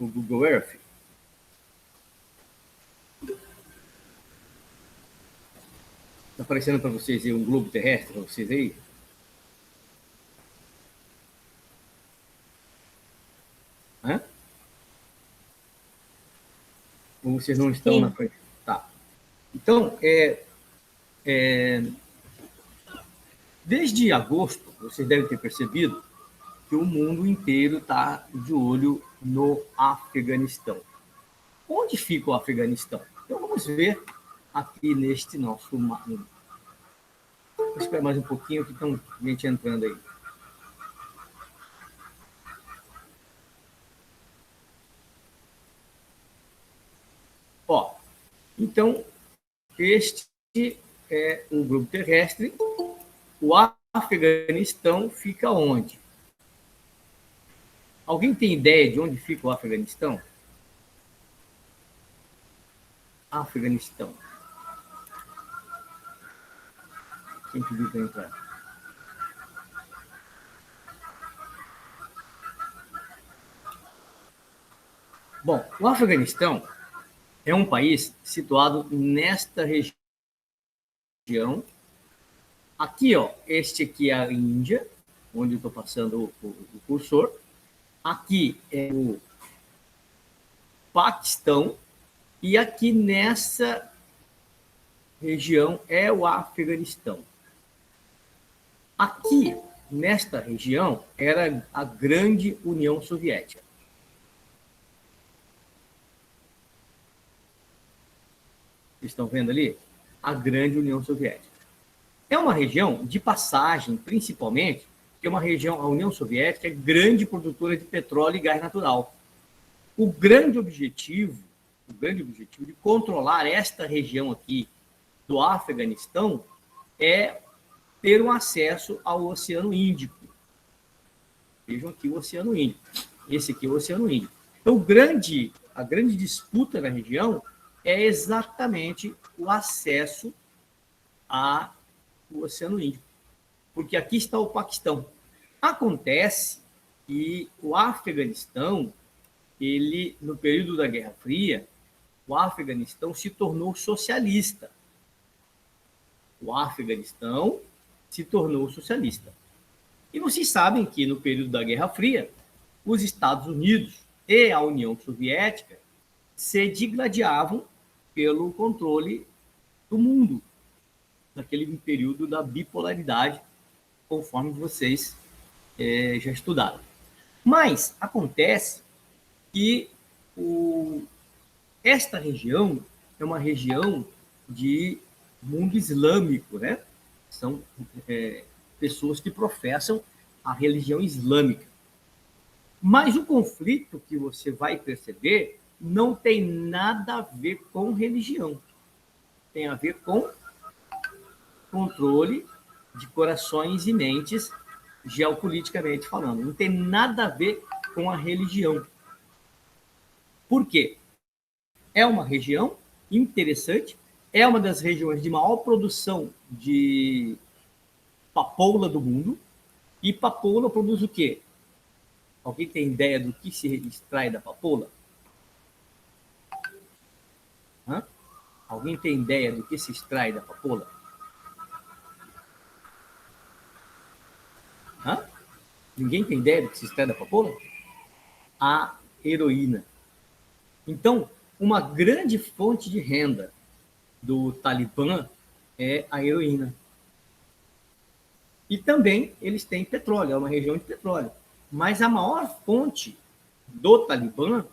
o Google Earth? Está aparecendo para vocês aí um globo terrestre para vocês aí? Hã? Ou vocês não estão na Sim. frente? Tá. Então, desde agosto, vocês devem ter percebido que o mundo inteiro está de olho no Afeganistão. Onde fica o Afeganistão? Então, vamos ver aqui neste nosso mapa. Vou esperar mais um pouquinho, que tem gente entrando aí. Ó, então, este é um globo terrestre. O Afeganistão fica onde? Alguém tem ideia de onde fica o Afeganistão? Afeganistão. Quem pediu para entrar? Bom, o Afeganistão é um país situado nesta região. Aqui, ó, este aqui é a Índia, onde eu estou passando o cursor. Aqui é o Paquistão. E aqui nessa região é o Afeganistão. Aqui, nesta região, era a grande União Soviética. Vocês estão vendo ali? A grande União Soviética. É uma região de passagem, principalmente, que é uma região, a União Soviética é grande produtora de petróleo e gás natural. O grande objetivo de controlar esta região aqui do Afeganistão é ter um acesso ao Oceano Índico. Vejam aqui o Oceano Índico. Esse aqui é o Oceano Índico. Então, a grande disputa na região é exatamente o acesso ao Oceano Índico. Porque aqui está o Paquistão. Acontece que o Afeganistão, ele, no período da Guerra Fria, o Afeganistão se tornou socialista. O Afeganistão se tornou socialista. E vocês sabem que no período da Guerra Fria, os Estados Unidos e a União Soviética se digladiavam pelo controle do mundo, naquele período da bipolaridade, conforme vocês já estudaram. Mas acontece que esta região é uma região de mundo islâmico, né? São pessoas que professam a religião islâmica. Mas o conflito que você vai perceber não tem nada a ver com religião. Tem a ver com controle de corações e mentes, geopoliticamente falando. Não tem nada a ver com a religião. Por quê? É uma região interessante, é uma das regiões de maior produção de papoula do mundo, e papoula produz o quê? Alguém tem ideia do que se extrai da papoula? Hã? Alguém tem ideia do que se extrai da papoula? Hã? Ninguém tem ideia do que se extrai da papoula? A heroína. Então, uma grande fonte de renda do Talibã é a heroína. E também eles têm petróleo, é uma região de petróleo. Mas a maior fonte do Talibã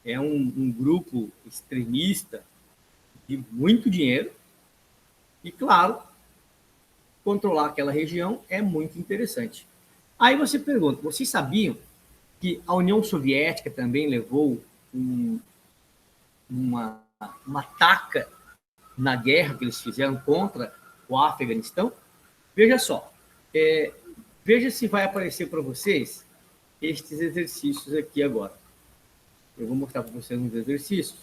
é um grupo extremista de muito dinheiro. E, claro, controlar aquela região é muito interessante. Aí você pergunta, vocês sabiam que a União Soviética também levou uma taca na guerra que eles fizeram contra o Afeganistão? Veja só, veja se vai aparecer para vocês estes exercícios aqui agora. Eu vou mostrar para vocês uns exercícios.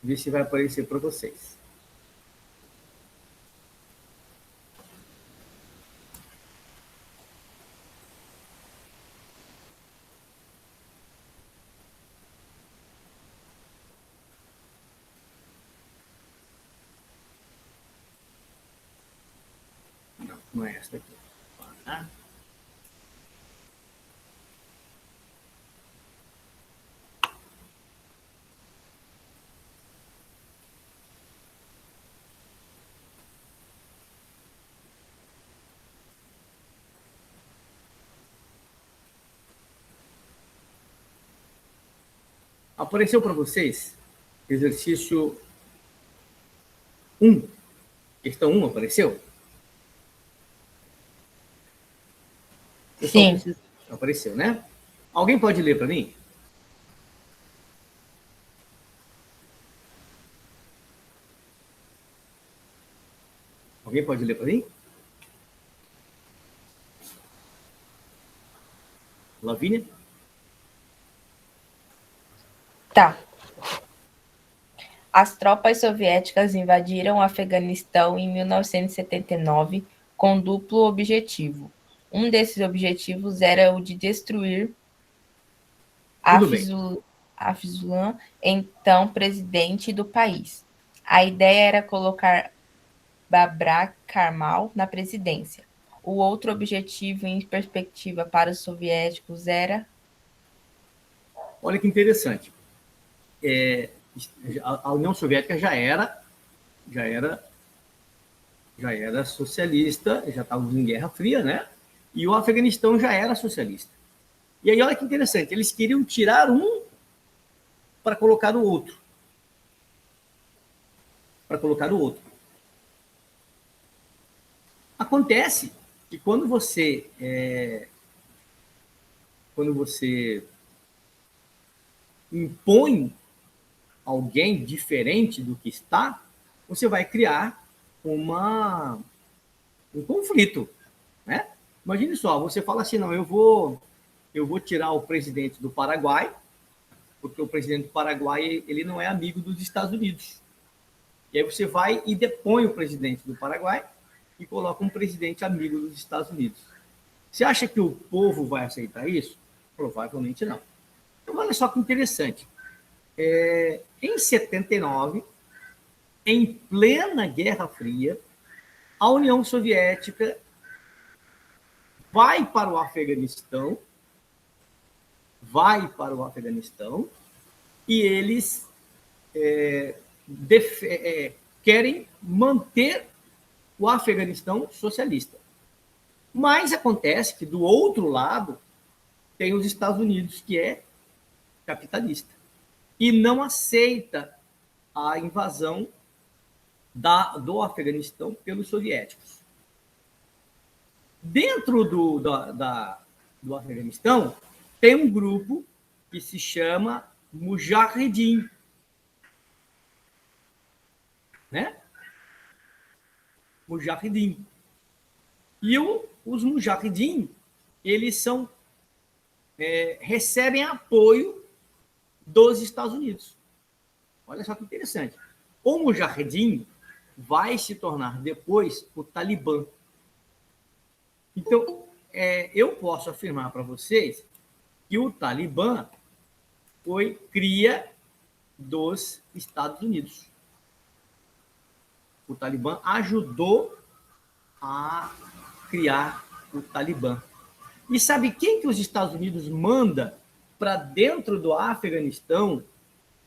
Ver se vai aparecer para vocês. Não é esta aqui. Tá? Apareceu para vocês exercício 1. Questão 1 apareceu? Sim. Apareceu, né? Alguém pode ler para mim? Alguém pode ler para mim? Lavínia? Tá. As tropas soviéticas invadiram o Afeganistão em 1979 com duplo objetivo. Um desses objetivos era o de destruir Hafizullah, então presidente do país. A ideia era colocar Babrak Karmal na presidência. O outro objetivo em perspectiva para os soviéticos era... Olha que interessante. A União Soviética já era socialista, já estávamos em Guerra Fria, né? E o Afeganistão já era socialista. E aí, olha que interessante, eles queriam tirar um para colocar o outro. Acontece que quando você impõe alguém diferente do que está, você vai criar um conflito, né? Imagine só, você fala assim, não, eu vou tirar o presidente do Paraguai, porque o presidente do Paraguai ele não é amigo dos Estados Unidos. E aí você vai e depõe o presidente do Paraguai e coloca um presidente amigo dos Estados Unidos. Você acha que o povo vai aceitar isso? Provavelmente não. Então, olha só que interessante. Em 79, em plena Guerra Fria, a União Soviética vai para o Afeganistão e eles querem manter o Afeganistão socialista. Mas acontece que, do outro lado, tem os Estados Unidos, que é capitalista, e não aceita a invasão do Afeganistão pelos soviéticos. Dentro do Afeganistão, tem um grupo que se chama Mujahedin, né? Mujahedin. E os Mujahedin, eles recebem apoio dos Estados Unidos. Olha só que interessante. O Mujahedin vai se tornar depois o Talibã. Então, eu posso afirmar para vocês que o Talibã foi cria dos Estados Unidos. O Talibã ajudou a criar o Talibã. E sabe quem que os Estados Unidos manda para dentro do Afeganistão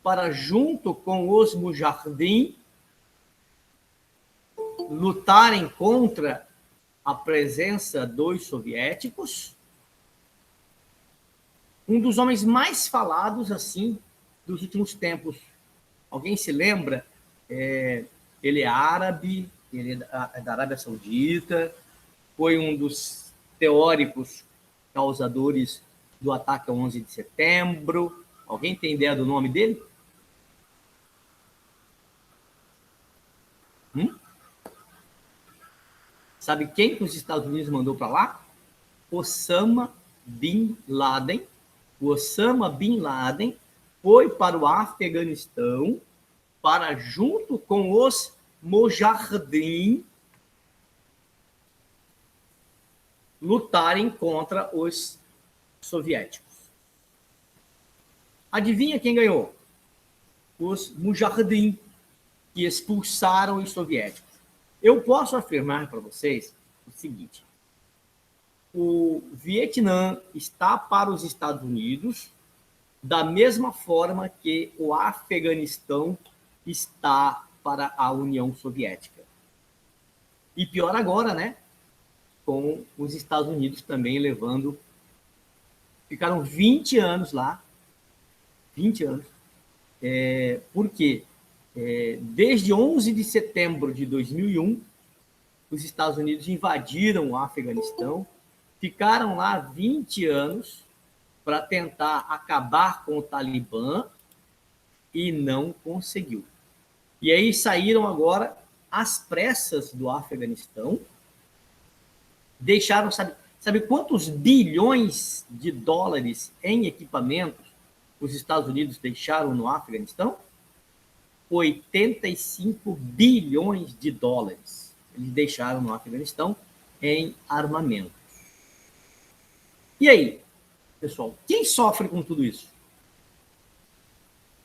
para, junto com os Mujahedin, lutarem contra a presença dos soviéticos? Um dos homens mais falados, assim, dos últimos tempos. Alguém se lembra? Ele é árabe, ele é da Arábia Saudita, foi um dos teóricos causadores do ataque ao 11 de setembro. Alguém tem ideia do nome dele? Sabe quem que os Estados Unidos mandou para lá? Osama Bin Laden. O Osama Bin Laden foi para o Afeganistão para, junto com os Mujahedin, lutarem contra os soviéticos. Adivinha quem ganhou? Os Mujahedin, que expulsaram os soviéticos. Eu posso afirmar para vocês o seguinte: o Vietnã está para os Estados Unidos da mesma forma que o Afeganistão está para a União Soviética. E pior agora, né? Com os Estados Unidos também levando. Ficaram 20 anos lá. 20 anos. Por quê? Desde 11 de setembro de 2001, os Estados Unidos invadiram o Afeganistão, ficaram lá 20 anos para tentar acabar com o Talibã e não conseguiu. E aí saíram agora às pressas do Afeganistão, deixaram, sabe quantos bilhões de dólares em equipamentos os Estados Unidos deixaram no Afeganistão? 85 bilhões de dólares eles deixaram no Afeganistão em armamento. E aí, pessoal, quem sofre com tudo isso?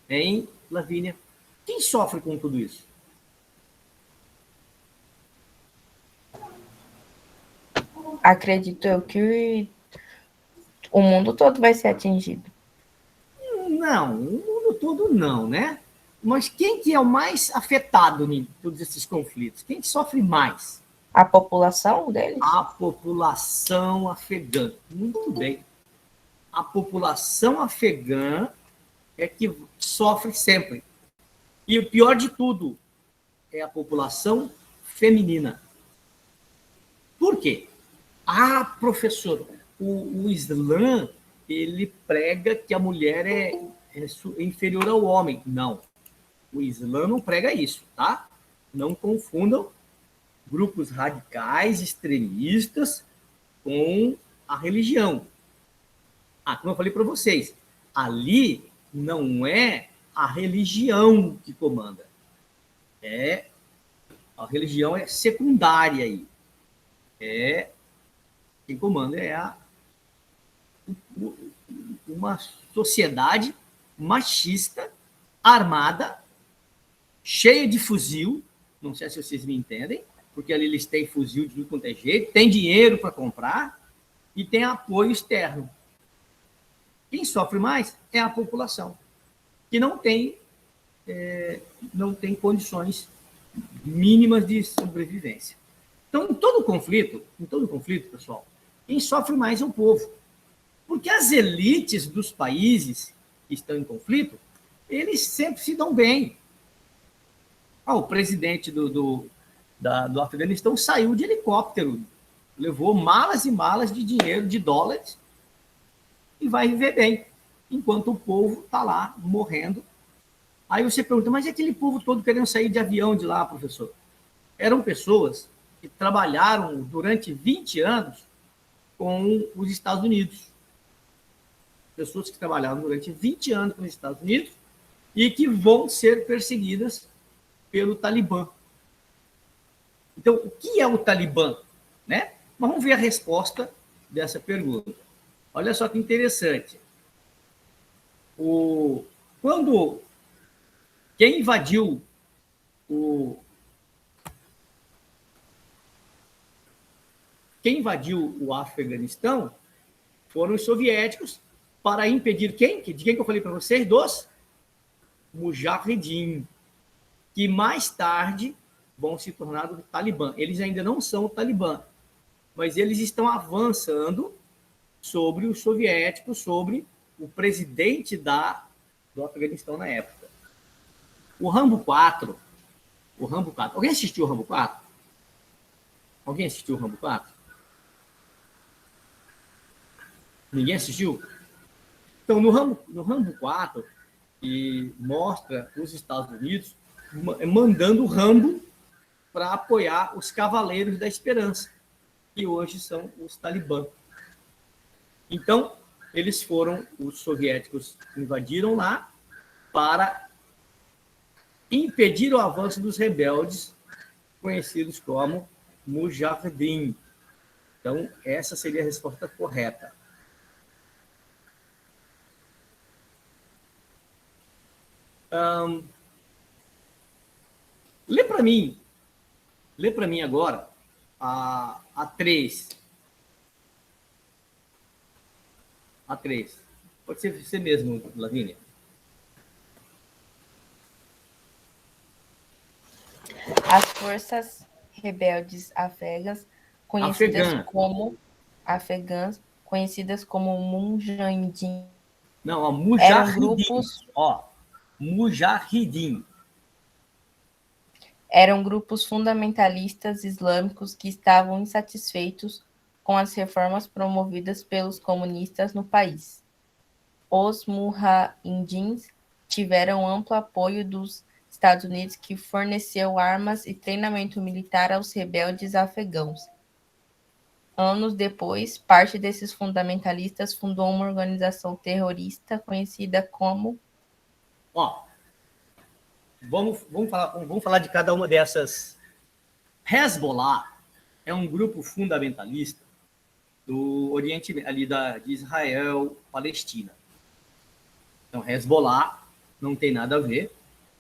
Hein, Lavínia? Quem sofre com tudo isso? Acredito eu que o mundo todo vai ser atingido. Não, o mundo todo não, né? Mas quem que é o mais afetado em todos esses conflitos? Quem sofre mais? A população deles? A população afegã. Muito bem. A população afegã é que sofre sempre. E o pior de tudo é a população feminina. Por quê? Ah, professor, o Islã, ele prega que a mulher é inferior ao homem. Não. O Islã não prega isso, tá? Não confundam grupos radicais, extremistas, com a religião. Como eu falei para vocês, ali não é a religião que comanda. A religião é secundária aí. Quem comanda é uma sociedade machista, armada, cheia de fuzil. Não sei se vocês me entendem, porque ali eles têm fuzil de tudo quanto é jeito, tem dinheiro para comprar e tem apoio externo. Quem sofre mais é a população, que não tem condições mínimas de sobrevivência. Então, em todo conflito, pessoal, quem sofre mais é o povo. Porque as elites dos países que estão em conflito, eles sempre se dão bem. O presidente do Afeganistão saiu de helicóptero, levou malas e malas de dinheiro, de dólares, e vai viver bem, enquanto o povo está lá morrendo. Aí você pergunta, mas e aquele povo todo querendo sair de avião de lá, professor? Eram pessoas que trabalharam durante 20 anos com os Estados Unidos. Pessoas que trabalharam durante 20 anos com os Estados Unidos e que vão ser perseguidas pelo Talibã. Então, o que é o Talibã? Né? Mas vamos ver a resposta dessa pergunta. Olha só que interessante. Quando quem invadiu o Afeganistão foram os soviéticos para impedir quem? De quem que eu falei para vocês? Dos Mujahedin, que mais tarde vão se tornar o Talibã. Eles ainda não são o Talibã, mas eles estão avançando sobre os soviéticos, sobre o presidente do Afeganistão na época. O Rambo 4. Alguém assistiu o Rambo 4? Alguém assistiu o Rambo 4? Ninguém assistiu? Então, no Rambo 4, que mostra os Estados Unidos mandando o Rambo para apoiar os Cavaleiros da Esperança, que hoje são os Talibã. Então, os soviéticos invadiram lá para impedir o avanço dos rebeldes, conhecidos como Mujahedin. Então, essa seria a resposta correta. Lê para mim agora a 3. A 3. Pode ser você mesmo, Lavínia. As forças rebeldes afegãs, conhecidas como Mujahideen, não, a eram Mujahideen. Mujahideen. Eram grupos fundamentalistas islâmicos que estavam insatisfeitos com as reformas promovidas pelos comunistas no país. Os Mujahideen tiveram amplo apoio dos Estados Unidos, que forneceu armas e treinamento militar aos rebeldes afegãos. Anos depois, parte desses fundamentalistas fundou uma organização terrorista conhecida como... Vamos falar de cada uma dessas. Hezbollah é um grupo fundamentalista do Oriente, ali de Israel, Palestina. Então, Hezbollah não tem nada a ver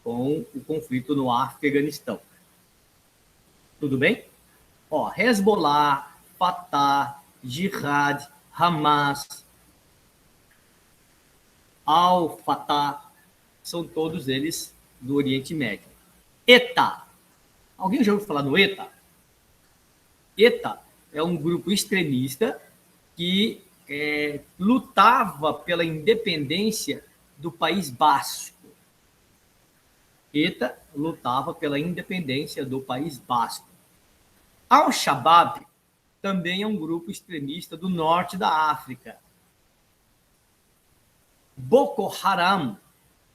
com o conflito no Afeganistão. Tudo bem? Hezbollah, Fatah, Jihad, Hamas, Al-Fatah, são todos eles do Oriente Médio. ETA. Alguém já ouviu falar no ETA? ETA é um grupo extremista que lutava pela independência do País Basco. ETA lutava pela independência do País Basco. Al-Shabaab também é um grupo extremista do norte da África. Boko Haram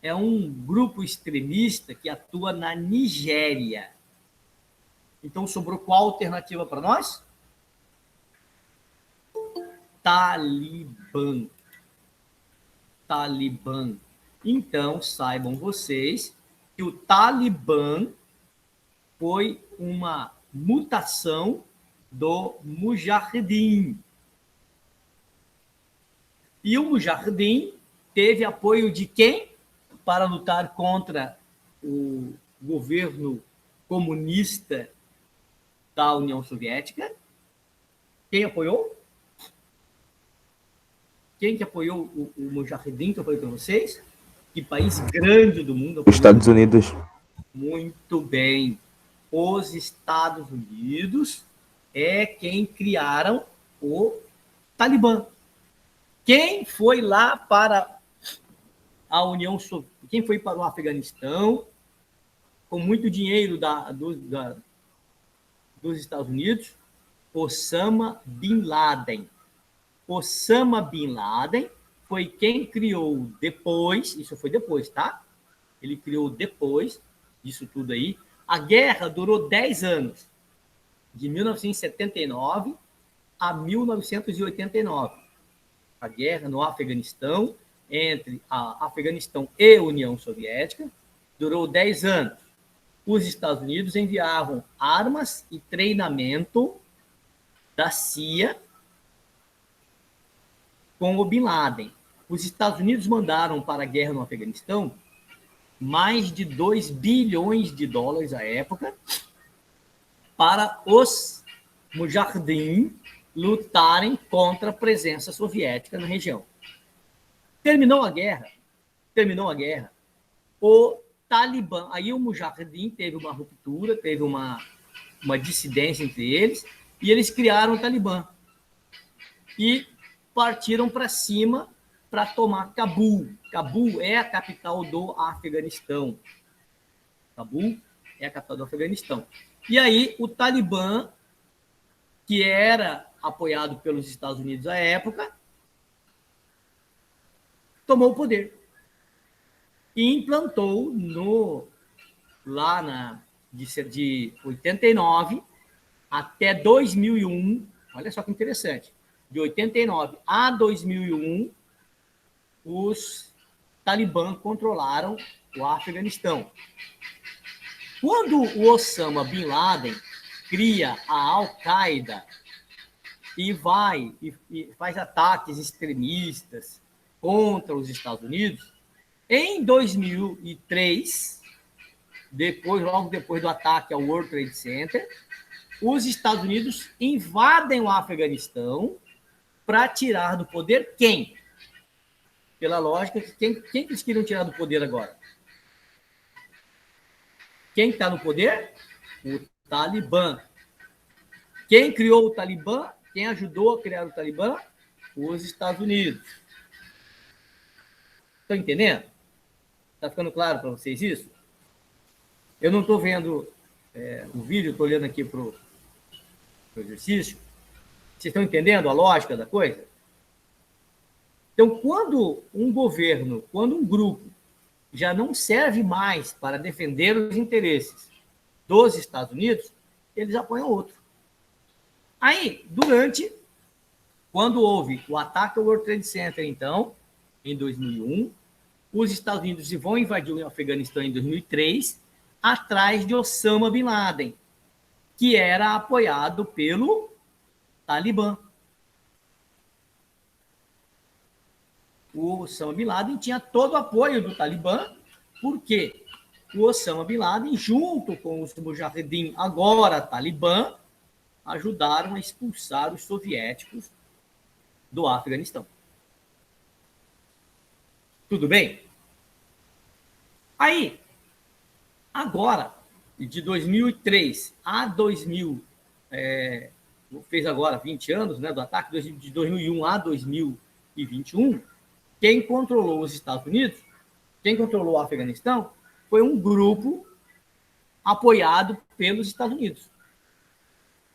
é um grupo extremista que atua na Nigéria. Então, sobrou qual alternativa para nós? Talibã. Então, saibam vocês que o Talibã foi uma mutação do Mujahideen. E o Mujahideen teve apoio de quem para lutar contra o governo comunista da União Soviética? Quem apoiou? Quem que apoiou o Mujahideen, que eu falei para vocês? Que país grande do mundo apoiou? Estados Unidos. Muito bem. Os Estados Unidos é quem criaram o Talibã. Quem foi lá para a União Soviética? Quem foi para o Afeganistão com muito dinheiro dos Estados Unidos? Osama Bin Laden. Osama Bin Laden foi quem criou depois, isso foi depois, tá? Ele criou depois disso tudo aí. A guerra durou 10 anos, de 1979 a 1989. A guerra no Afeganistão, entre a Afeganistão e a União Soviética, durou 10 anos. Os Estados Unidos enviavam armas e treinamento da CIA com o Bin Laden. Os Estados Unidos mandaram para a guerra no Afeganistão mais de 2 bilhões de dólares à época para os Mujahideen lutarem contra a presença soviética na região. Terminou a guerra, o Talibã, aí o Mujahideen teve uma ruptura, teve uma dissidência entre eles, e eles criaram o Talibã. E partiram para cima para tomar Cabul. Cabul é a capital do Afeganistão. E aí o Talibã, que era apoiado pelos Estados Unidos à época, tomou o poder e implantou de 89 até 2001, olha só que interessante, de 89 a 2001, os Talibã controlaram o Afeganistão. Quando o Osama Bin Laden cria a Al-Qaeda e faz ataques extremistas contra os Estados Unidos, em 2003, logo depois do ataque ao World Trade Center, os Estados Unidos invadem o Afeganistão para tirar do poder quem? Pela lógica, quem eles queriam tirar do poder agora? Quem está no poder? O Talibã. Quem criou o Talibã? Quem ajudou a criar o Talibã? Os Estados Unidos. Estão entendendo? Está ficando claro para vocês isso? Eu não estou vendo o vídeo, estou olhando aqui para o exercício. Vocês estão entendendo a lógica da coisa? Então, quando um governo, quando um grupo já não serve mais para defender os interesses dos Estados Unidos, eles apoiam outro. Aí, quando houve o ataque ao World Trade Center, então, em 2001, os Estados Unidos vão invadir o Afeganistão em 2003, atrás de Osama Bin Laden, que era apoiado pelo Talibã. O Osama Bin Laden tinha todo o apoio do Talibã, porque o Osama Bin Laden, junto com os Mujahedin, agora Talibã, ajudaram a expulsar os soviéticos do Afeganistão. Tudo bem? Aí, agora, de 2003 a 2000, fez agora 20 anos, né, do ataque, de 2001 a 2021, quem controlou os Estados Unidos, quem controlou o Afeganistão, foi um grupo apoiado pelos Estados Unidos.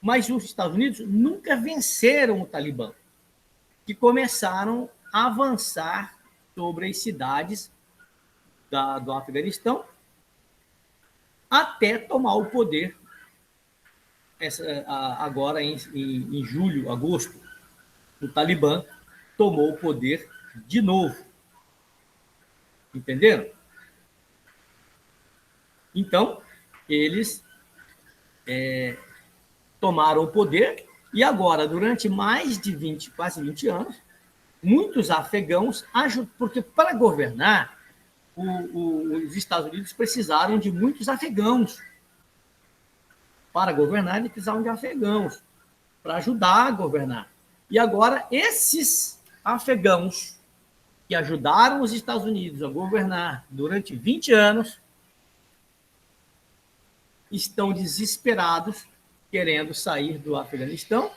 Mas os Estados Unidos nunca venceram o Talibã, que começaram a avançar sobre as cidades do Afeganistão até tomar o poder agora em julho, agosto. O Talibã tomou o poder de novo. Entenderam? Então, eles tomaram o poder e agora, durante mais de quase 20 anos, muitos afegãos ajudam, porque para governar, os Estados Unidos precisaram de muitos afegãos. Para governar, eles precisavam de afegãos para ajudar a governar. E agora, esses afegãos que ajudaram os Estados Unidos a governar durante 20 anos estão desesperados, querendo sair do Afeganistão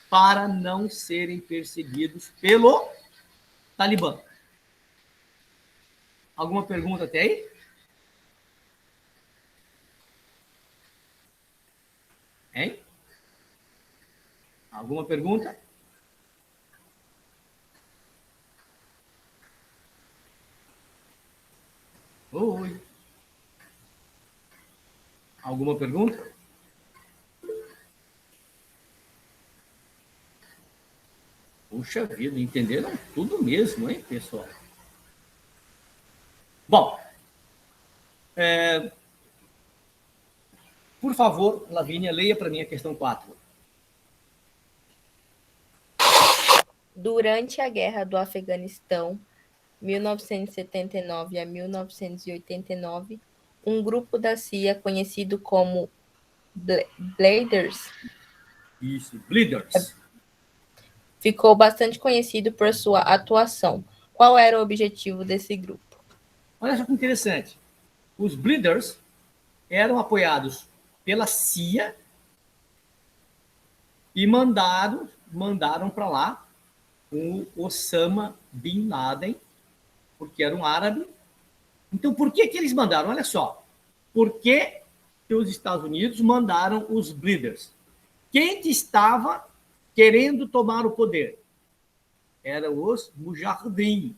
para não serem perseguidos pelo Talibã. Alguma pergunta até aí? Hein? Alguma pergunta? Oi. Alguma pergunta? Puxa vida, entenderam tudo mesmo, hein, pessoal? Bom, por favor, Lavínia, leia para mim a questão 4. Durante a Guerra do Afeganistão, 1979 a 1989, um grupo da CIA conhecido como Bleeders Isso, Bleeders. ficou bastante conhecido por sua atuação. Qual era o objetivo desse grupo? Olha só que interessante. Os Bleeders eram apoiados pela CIA e mandaram para lá o Osama Bin Laden, porque era um árabe. Então, por que eles mandaram? Olha só. Por que os Estados Unidos mandaram os Bleeders? Quem que estava querendo tomar o poder? Eram os Mujahedin.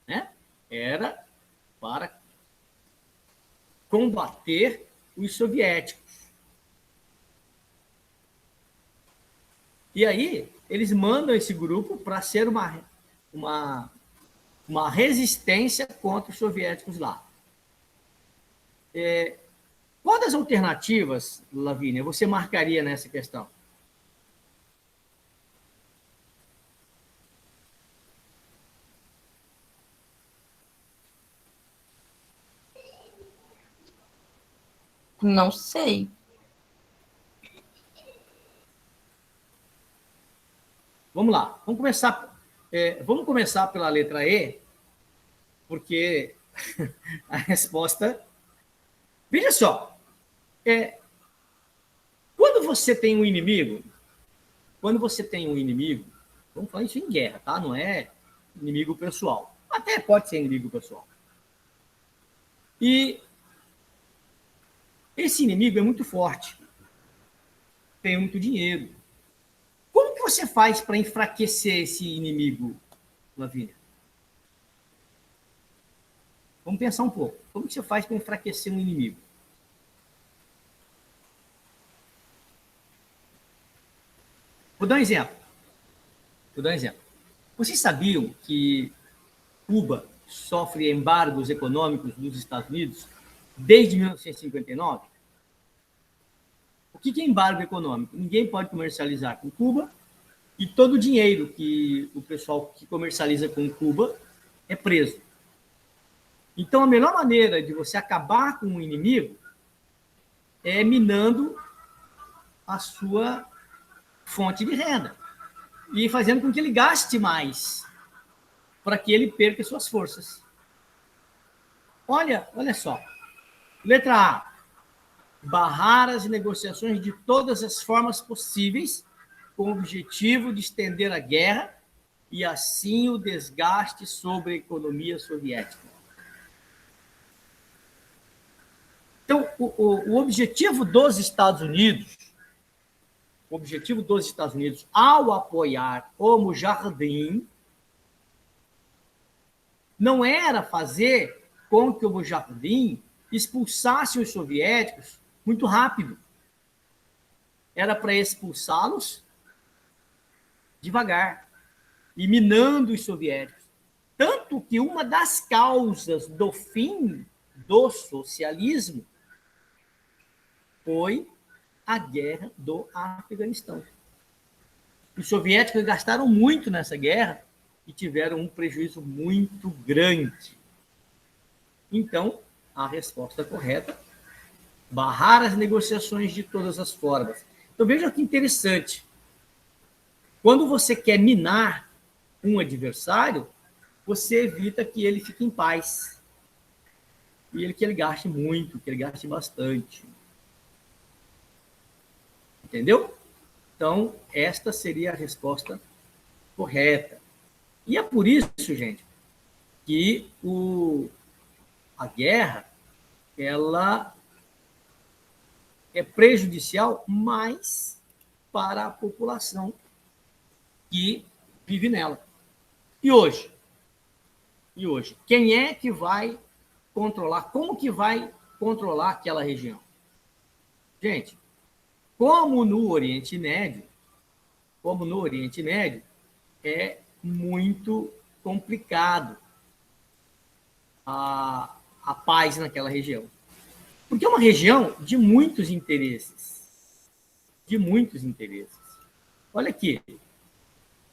Né? Era para combater os soviéticos. E aí, eles mandam esse grupo para ser uma resistência contra os soviéticos lá. Qual das alternativas, Lavínia, você marcaria nessa questão? Não sei. Vamos lá. Vamos começar pela letra E, porque a resposta... Veja só. Quando você tem um inimigo, vamos falar isso em guerra, tá? Não é inimigo pessoal. Até pode ser inimigo pessoal. E esse inimigo é muito forte, tem muito dinheiro. Como que você faz para enfraquecer esse inimigo, Lavínia? Vamos pensar um pouco. Como que você faz para enfraquecer um inimigo? Vou dar um exemplo. Vocês sabiam que Cuba sofre embargos econômicos dos Estados Unidos desde 1959? O que é embargo econômico? Ninguém pode comercializar com Cuba e todo o dinheiro que o pessoal que comercializa com Cuba é preso. Então, a melhor maneira de você acabar com um inimigo é minando a sua fonte de renda e fazendo com que ele gaste mais para que ele perca suas forças. Olha só. Letra A. Barrar as negociações de todas as formas possíveis com o objetivo de estender a guerra e, assim, o desgaste sobre a economia soviética. Então, o objetivo dos Estados Unidos, ao apoiar o Mujahideen, não era fazer com que o Mujahideen expulsasse os soviéticos muito rápido. Era para expulsá-los devagar e minando os soviéticos. Tanto que uma das causas do fim do socialismo foi a guerra do Afeganistão. Os soviéticos gastaram muito nessa guerra e tiveram um prejuízo muito grande. Então, a resposta correta: barrar as negociações de todas as formas. Então, veja que interessante. Quando você quer minar um adversário, você evita que ele fique em paz. E que ele gaste muito, que ele gaste bastante. Entendeu? Então, esta seria a resposta correta. E é por isso, gente, que a guerra ela é prejudicial mais para a população que vive nela. E hoje? Quem é que vai controlar? Como que vai controlar aquela região? Gente, como no Oriente Médio, é muito complicado a paz naquela região. Porque é uma região de muitos interesses. Olha aqui,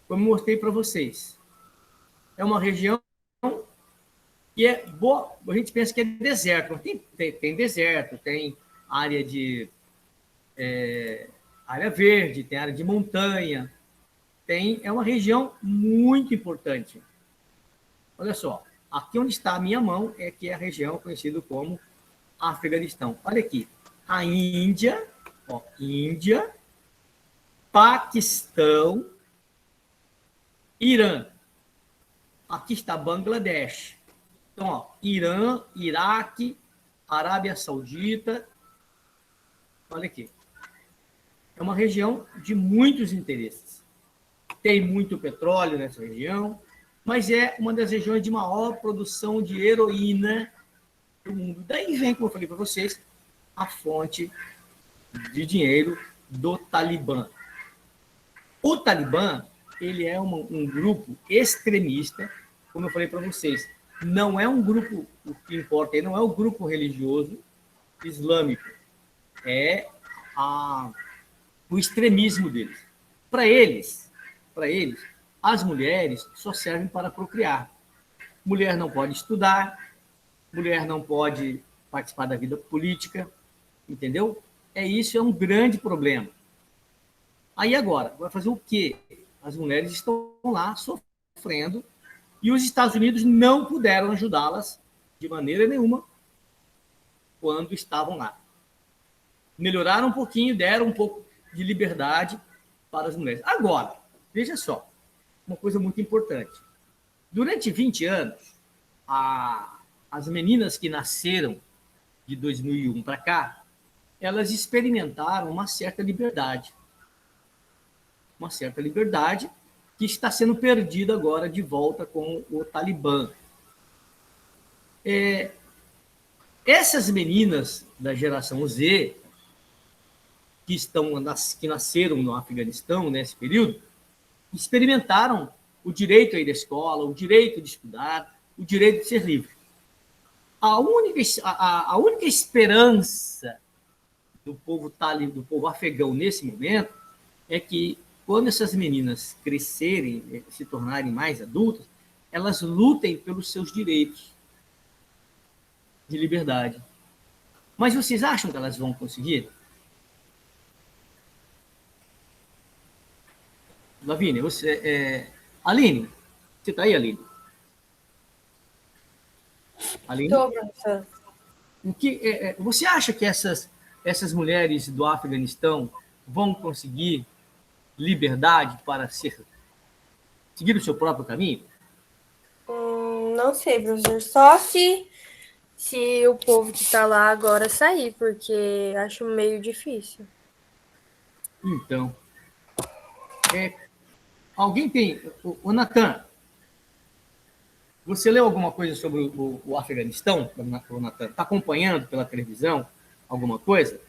como eu mostrei para vocês. É uma região que é boa. A gente pensa que é deserto, mas tem deserto, tem área de área verde, tem área de montanha, é uma região muito importante. Olha só, aqui onde está a minha mão que é a região conhecida como Afeganistão. Olha aqui, a Índia, Paquistão, Irã. Aqui está Bangladesh. Então, Irã, Iraque, Arábia Saudita. Olha aqui. É uma região de muitos interesses. Tem muito petróleo nessa região, mas é uma das regiões de maior produção de heroína do mundo. Daí vem, como eu falei para vocês, a fonte de dinheiro do Talibã. O Talibã, ele é um grupo extremista, como eu falei para vocês. Não é um grupo, o que importa, não é o grupo religioso islâmico, é o extremismo deles. Para eles, as mulheres só servem para procriar. Mulher não pode estudar, mulher não pode participar da vida política, Entendeu? Isso é um grande problema. Aí agora, vai fazer o quê? As mulheres estão lá sofrendo e os Estados Unidos não puderam ajudá-las de maneira nenhuma quando estavam lá. Melhoraram um pouquinho, deram um pouco de liberdade para as mulheres. Agora, veja só, uma coisa muito importante. Durante 20 anos, as meninas que nasceram de 2001 para cá, elas experimentaram uma certa liberdade. Uma certa liberdade que está sendo perdida agora de volta com o Talibã. Essas meninas da geração Z, que nasceram no Afeganistão nesse período, experimentaram o direito a ir à escola, o direito de estudar, o direito de ser livre. A única esperança do povo afegão nesse momento é que quando essas meninas crescerem, se tornarem mais adultas, elas lutem pelos seus direitos de liberdade. Mas vocês acham que elas vão conseguir? Lavínia, Aline, você está aí, Aline? Aline? Tô, professor. Você acha que essas mulheres do Afeganistão vão conseguir liberdade para seguir o seu próprio caminho? Não sei, professor. Só se o povo que tá lá agora sair, porque acho meio difícil. Então, alguém tem... O Natan, você leu alguma coisa sobre o Afeganistão, o Natan? Está acompanhando pela televisão alguma coisa?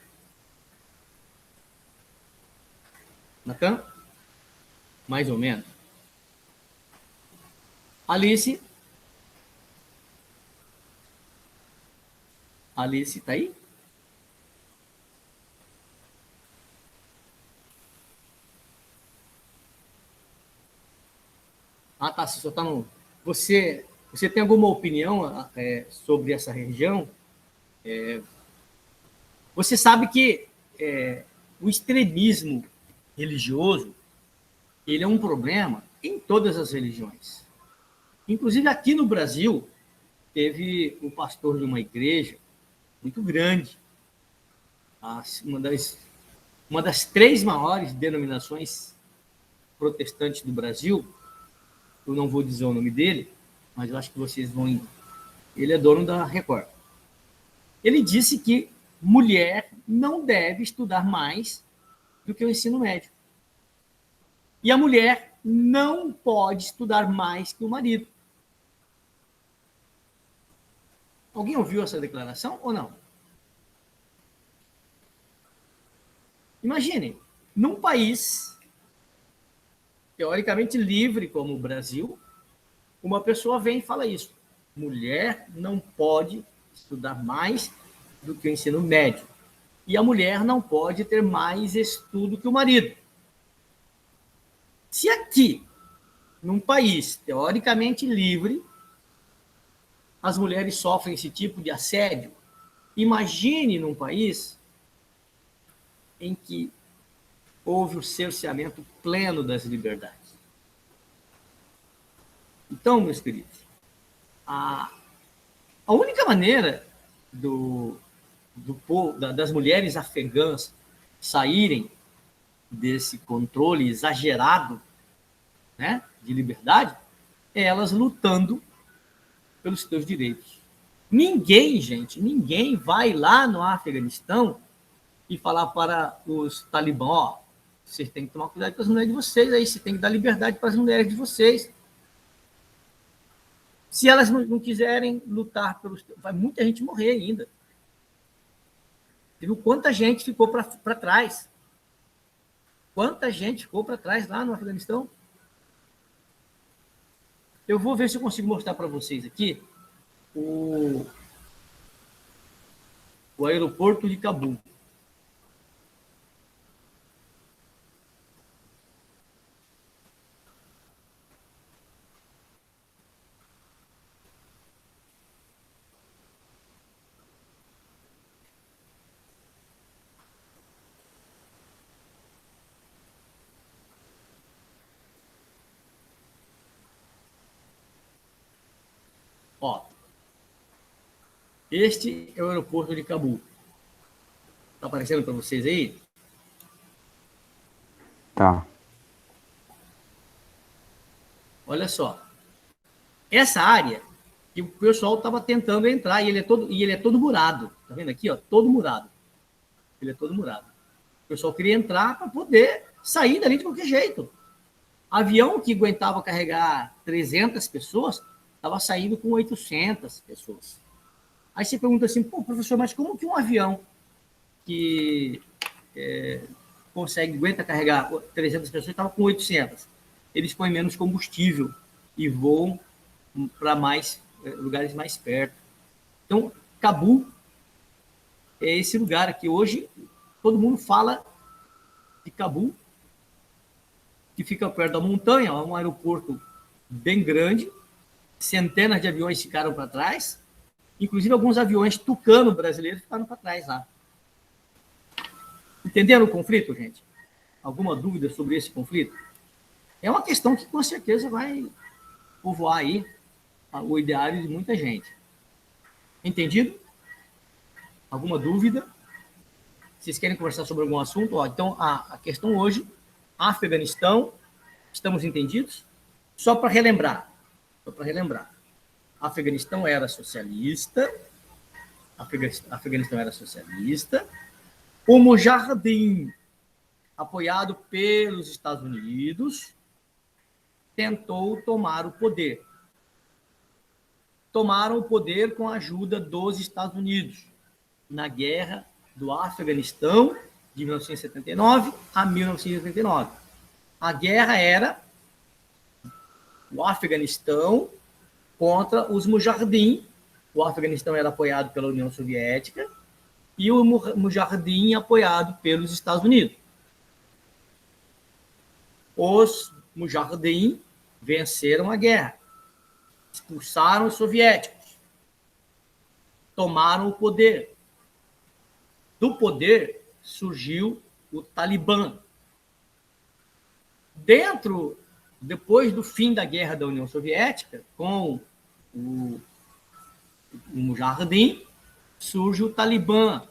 Natan? Mais ou menos. Alice? Alice, está aí? Ah, tá. Você só está no... Você tem alguma opinião sobre essa região? Você sabe que o extremismo religioso ele é um problema em todas as religiões. Inclusive aqui no Brasil, teve um pastor de uma igreja muito grande, uma das 3 maiores denominações protestantes do Brasil. Eu não vou dizer o nome dele, mas eu acho que vocês vão... Ele é dono da Record. Ele disse que mulher não deve estudar mais do que o ensino médio. E a mulher não pode estudar mais que o marido. Alguém ouviu essa declaração ou não? Imaginem, num país teoricamente livre como o Brasil, uma pessoa vem e fala isso. Mulher não pode estudar mais do que o ensino médio. E a mulher não pode ter mais estudo que o marido. Se aqui, num país teoricamente livre, as mulheres sofrem esse tipo de assédio, imagine num país em que houve o cerceamento pleno das liberdades. Então, meus queridos, a única maneira das mulheres afegãs saírem desse controle exagerado, né, de liberdade é elas lutando pelos seus direitos. Ninguém vai lá no Afeganistão e falar para os talibã, ó, vocês têm que tomar cuidado com as mulheres de vocês, aí você tem que dar liberdade para as mulheres de vocês. Se elas não quiserem lutar pelos... Vai muita gente morrer ainda. Você viu quanta gente ficou para trás? Quanta gente ficou para trás lá no Afeganistão? Eu vou ver se eu consigo mostrar para vocês aqui o aeroporto de Cabul. Ó, este é o aeroporto de Cabul. Está aparecendo para vocês aí? Tá. Olha só. Essa área que o pessoal estava tentando entrar e ele é todo murado. Tá vendo aqui, ó? Todo murado. Ele é todo murado. O pessoal queria entrar para poder sair dali de qualquer jeito. Avião que aguentava carregar 300 pessoas estava saindo com 800 pessoas. Aí você pergunta assim, pô, professor, mas como que um avião que aguenta carregar 300 pessoas estava com 800? Eles põem menos combustível e voam para lugares mais perto. Então, Cabul é esse lugar aqui. Hoje, todo mundo fala de Cabul, que fica perto da montanha, é um aeroporto bem grande, centenas de aviões ficaram para trás, inclusive alguns aviões Tucano brasileiros ficaram para trás lá. Entenderam o conflito, gente? Alguma dúvida sobre esse conflito? É uma questão que com certeza vai povoar aí o ideário de muita gente. Entendido? Alguma dúvida? Vocês querem conversar sobre algum assunto? Ó, então, a questão hoje, Afeganistão, estamos entendidos? Só para relembrar. Afeganistão era socialista. Afeganistão era socialista. O Mujahideen, apoiado pelos Estados Unidos, tentou tomar o poder. Tomaram o poder com a ajuda dos Estados Unidos na guerra do Afeganistão de 1979 a 1989. A guerra era o Afeganistão contra os Mujahideen. O Afeganistão era apoiado pela União Soviética e o Mujahideen apoiado pelos Estados Unidos. Os Mujahideen venceram a guerra, expulsaram os soviéticos, tomaram o poder. Do poder surgiu o Talibã. Depois do fim da guerra da União Soviética, com o Mujahideen, surge o Talibã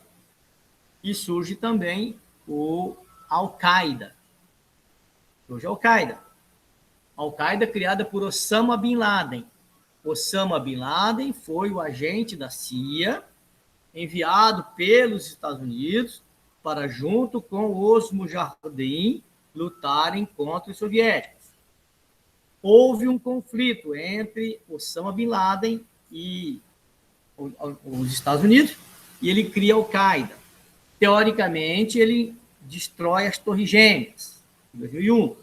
e surge também o Al-Qaeda. Hoje é Al-Qaeda. Al-Qaeda criada por Osama Bin Laden. Osama Bin Laden foi o agente da CIA enviado pelos Estados Unidos para, junto com os Mujahideen, lutarem contra os soviéticos. Houve um conflito entre Osama Bin Laden e os Estados Unidos e ele cria Al-Qaeda. Teoricamente, ele destrói as Torres Gêmeas, em 2001.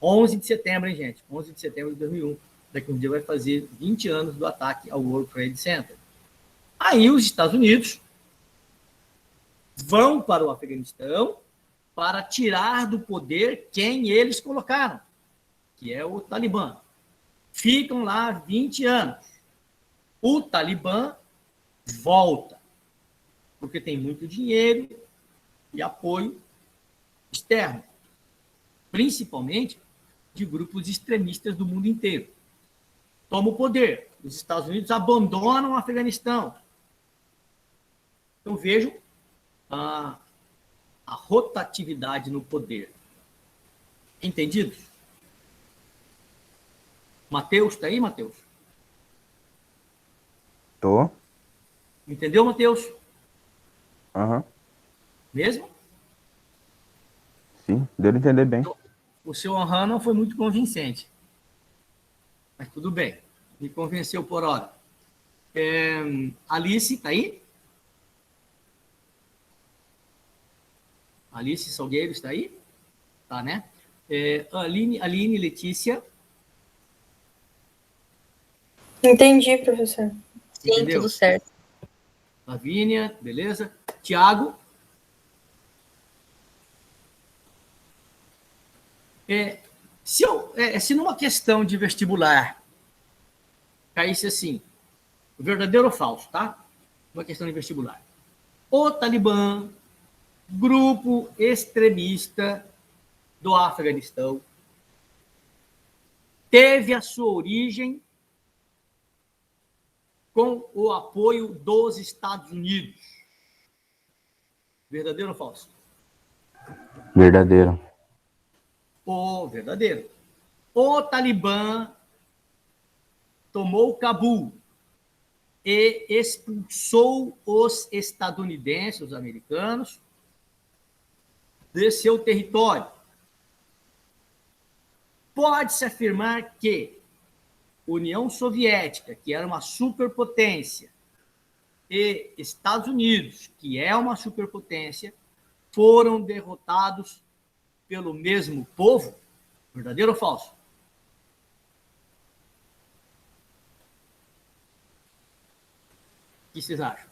11 de setembro, hein, gente? 11 de setembro de 2001. Daqui a um dia vai fazer 20 anos do ataque ao World Trade Center. Aí os Estados Unidos vão para o Afeganistão para tirar do poder quem eles colocaram, que é o Talibã. Ficam lá 20 anos. O Talibã volta, porque tem muito dinheiro e apoio externo, principalmente de grupos extremistas do mundo inteiro. Toma o poder. Os Estados Unidos abandonam o Afeganistão. Então, vejam a rotatividade no poder. Entendidos? Matheus, está aí, Matheus? Tô. Entendeu, Matheus? Aham. Mesmo? Sim, deu de entender bem. O seu aham não foi muito convincente. Mas tudo bem. Me convenceu por hora. Alice, está aí? Alice Salgueiro está aí? Tá, né? Aline Letícia. Entendi, professor. Sim, Entendeu? tudo certo. Lavínia, beleza? Tiago. Se numa questão de vestibular caísse assim, verdadeiro ou falso, tá? Uma questão de vestibular. O Talibã, grupo extremista do Afeganistão, teve a sua origem com o apoio dos Estados Unidos. Verdadeiro ou falso? Verdadeiro. Verdadeiro. O Talibã tomou Cabul e expulsou os estadunidenses, os americanos, de seu território. Pode-se afirmar que União Soviética, que era uma superpotência, e Estados Unidos, que é uma superpotência, foram derrotados pelo mesmo povo? Verdadeiro ou falso? O que vocês acham?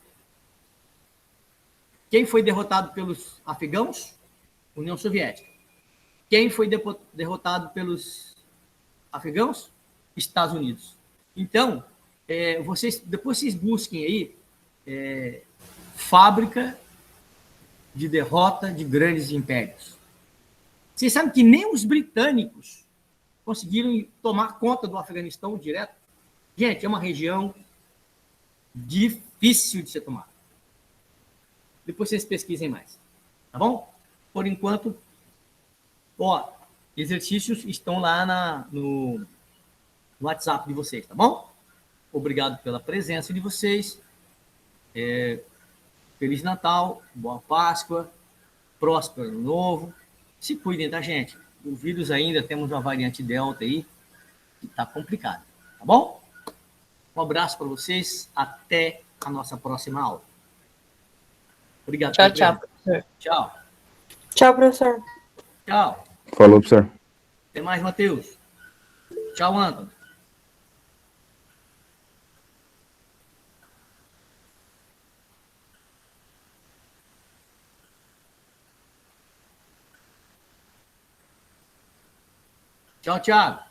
Quem foi derrotado pelos afegãos? União Soviética. Quem foi derrotado pelos afegãos? Estados Unidos. Então, depois vocês busquem aí fábrica de derrota de grandes impérios. Vocês sabem que nem os britânicos conseguiram tomar conta do Afeganistão direto? Gente, é uma região difícil de ser tomada. Depois vocês pesquisem mais. Tá bom? Por enquanto, exercícios estão lá no WhatsApp de vocês, tá bom? Obrigado pela presença de vocês. Feliz Natal, boa Páscoa, próspero Ano Novo. Se cuidem, tá, gente? O vírus ainda, temos uma variante Delta aí, que tá complicado, tá bom? Um abraço para vocês, até a nossa próxima aula. Obrigado. Tchau, tchau, professor. Tchau. Tchau, professor. Tchau. Falou, professor. Até mais, Matheus. Tchau, Antônio. Tchau, Thiago.